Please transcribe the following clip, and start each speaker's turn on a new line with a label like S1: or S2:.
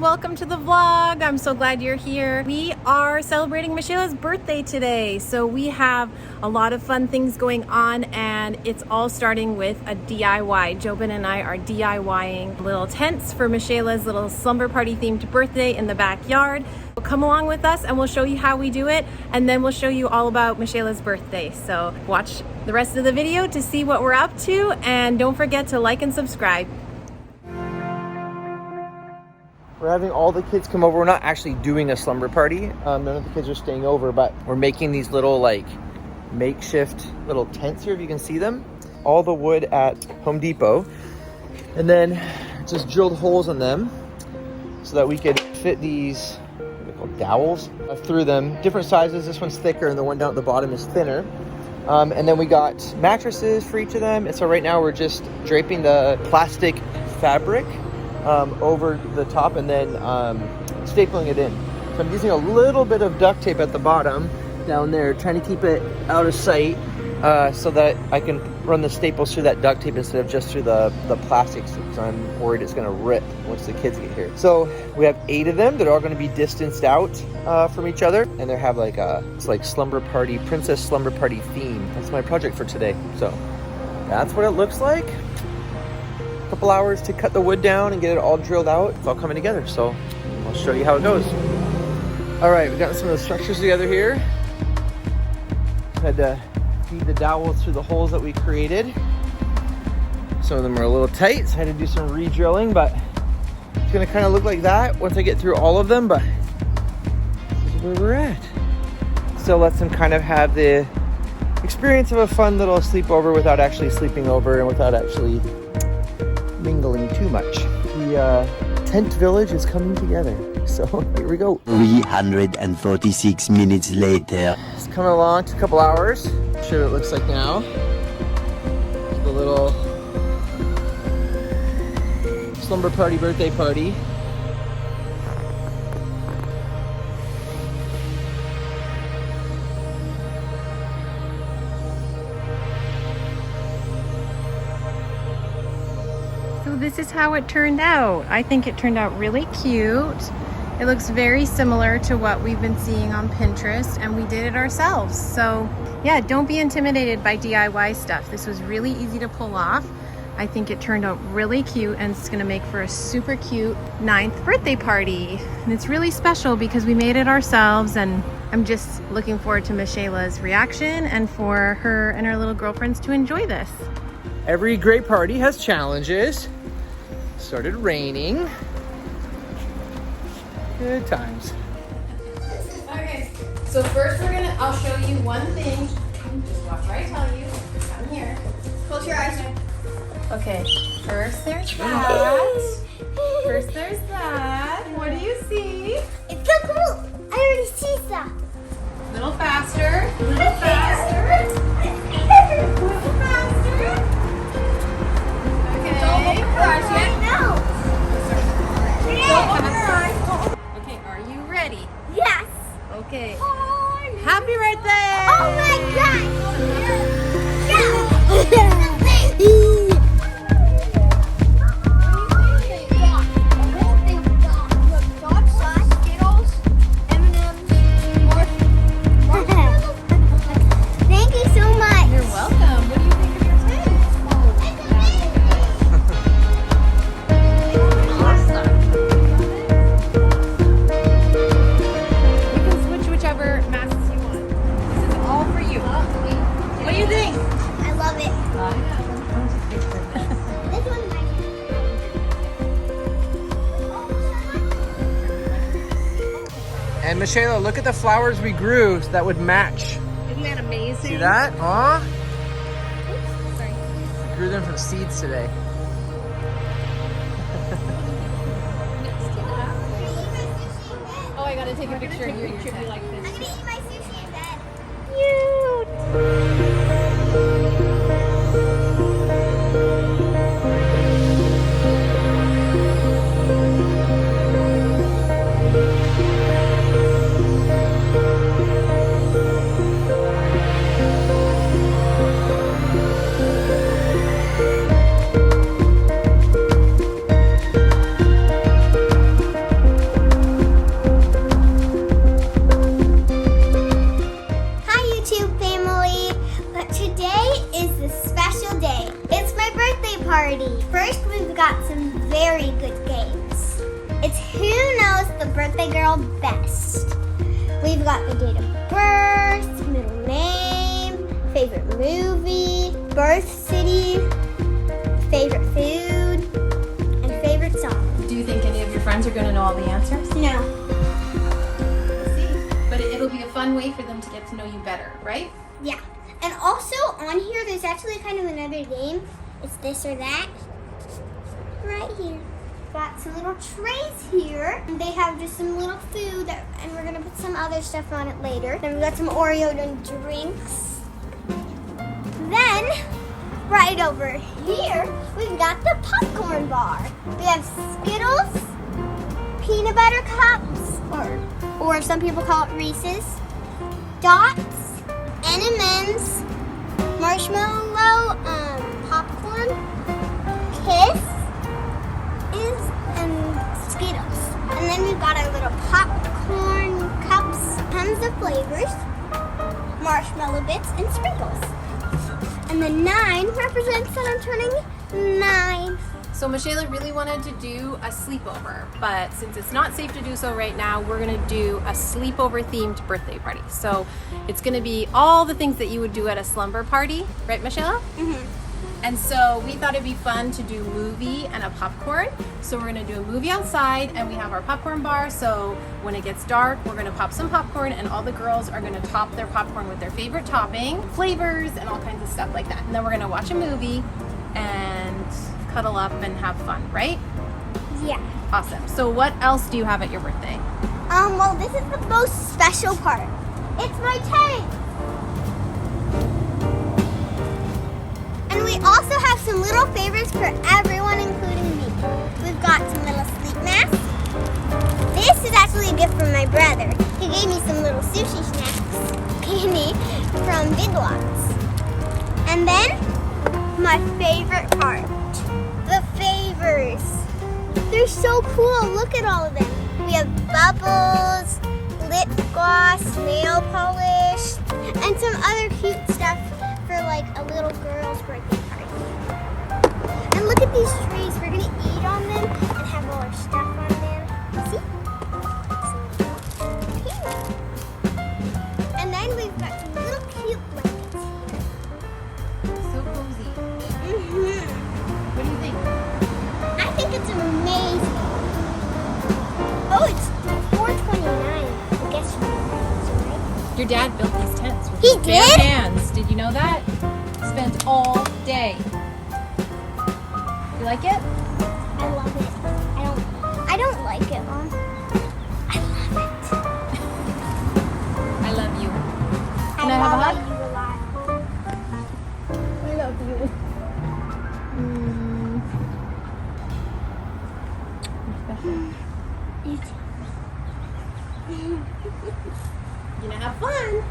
S1: welcome to the vlog. I'm so glad you're here. We are celebrating Mishayla's birthday today, so we have a lot of fun things going on, and it's all starting with a DIY. Jobin and I are DIYing little tents for Mishayla's little slumber party themed birthday in the backyard. Come along with us and we'll show you how we do it, and then we'll show you all about Mishayla's birthday. So watch the rest of the video to see what we're up to, and don't forget to like and subscribe.
S2: We're having all the kids come over. We're not actually doing a slumber party. None of the kids are staying over, but we're making these little like makeshift little tents here, if you can see them. All the wood at Home Depot. And then just drilled holes in them so that we could fit these, what are they called, dowels, through them. Different sizes. This one's thicker and the one down at the bottom is thinner. And then we got mattresses for each of them. And so right now we're just draping the plastic fabric over the top and then stapling it in. So I'm using a little bit of duct tape at the bottom down there, trying to keep it out of sight so that I can run the staples through that duct tape instead of just through the plastic, because I'm worried it's going to rip once the kids get here. So we have 8 of them that are all going to be distanced out from each other, and they have like it's like slumber party, princess slumber party theme. That's my project for today. So that's what it looks like. Couple hours to cut the wood down and get it all drilled out. It's all coming together, so I'll show you how it goes. All right, we've got some of the structures together here. Had to feed the dowels through the holes that we created. Some of them are a little tight, so I had to do some re-drilling, but it's gonna kind of look like that once I get through all of them, but this is where we're at. Still lets them kind of have the experience of a fun little sleepover without actually sleeping over and without actually mingling too much. The tent village is coming together, so here we go.
S3: 346 minutes later.
S2: It's coming along to a couple hours. I'll show you what it looks like now. The little slumber party birthday party.
S1: So this is how it turned out. I think it turned out really cute. It looks very similar to what we've been seeing on Pinterest, and we did it ourselves. So yeah, don't be intimidated by DIY stuff. This was really easy to pull off. I think it turned out really cute, and it's gonna make for a super cute 9th birthday party. And it's really special because we made it ourselves, and I'm just looking forward to Mishayla's reaction and for her and her little girlfriends to enjoy this.
S2: Every great party has challenges. Started raining. Good times.
S1: Okay, so first I'll show you one thing. Just watch where I tell you. Come here. Close your eyes. Okay, first there's that. First there's that. What do you see?
S4: It's so cool. I already see that.
S1: Little faster. Little faster. Little faster. Okay. Don't open your eyes yet.
S4: No.
S1: Okay, are you ready?
S4: Yes.
S1: Okay.
S4: Oh,
S1: Happy birthday!
S4: oh my God. Yeah. Thank you so much.
S1: You're welcome. What do you think of your tent? You can switch whichever masks you want. This is all for you. What do you think?
S4: I love it. This one's mine.
S2: And Mishayla, look at the flowers we grew that would match.
S1: Isn't that amazing?
S2: See that? Aw.
S1: Sorry.
S2: We grew them from seeds today.
S1: Oh, I gotta take a picture of you and your tent. Like
S4: I'm
S1: this.
S4: gonna eat my sushi in bed. all best. We've got the date of birth, middle name, favorite movie, birth city, favorite food, and favorite song.
S1: Do you think any of your friends are going to know all the answers?
S4: No.
S1: We'll see. But it'll be a fun way for them to get to know you better, right?
S4: Yeah. And also on here, there's actually kind of another game. It's this or that. Right here. Got some little trays here. And they have just some little food, and we're gonna put some other stuff on it later. Then we've got some Oreo and drinks. Then, right over here, we've got the popcorn bar. We have Skittles, peanut butter cups, or some people call it Reese's, Dots, M&M's, marshmallow, popcorn, Kiss, and Skittles. And then we've got our little popcorn cups, tons of flavors, marshmallow bits, and sprinkles. And the 9 represents that I'm turning 9.
S1: So Mishayla really wanted to do a sleepover, but since it's not safe to do so right now, we're gonna do a sleepover themed birthday party. So it's gonna be all the things that you would do at a slumber party, right, Mishayla?
S4: Mm-hmm.
S1: And so we thought it'd be fun to do movie and a popcorn. So we're gonna do a movie outside, and we have our popcorn bar. So when it gets dark, we're gonna pop some popcorn, and all the girls are gonna top their popcorn with their favorite topping, flavors, and all kinds of stuff like that. And then we're gonna watch a movie and cuddle up and have fun, right?
S4: Yeah.
S1: Awesome. So what else do you have at your birthday?
S4: Well, this is the most special part. It's my tank. And we also have some little favorites for everyone, including me. We've got some little sleep masks. This is actually a gift from my brother. He gave me some little sushi snacks, candy from Big Lots. And then, my favorite part, the favors. They're so cool. Look at all of them. We have bubbles, lip gloss, nail polish, and some other cute stuff for like a little girl's birthday party. And look at these trees. We're gonna eat on them and have all our stuff on them. See? And then we've got some little cute blankets here.
S1: So cozy.
S4: Mm-hmm.
S1: What do you think?
S4: I think it's amazing. Oh, it's $4.29. I guess right?
S1: Your dad built these tents with
S4: He
S1: his bare
S4: did?
S1: hands. Did you know that? Spent all day. You like it?
S4: I love it. I don't like it, Mom. I love it.
S1: I love you.
S4: I
S1: Can I have a
S4: love
S1: hug?
S4: you a lot. I love you. You too.
S1: You gonna have fun.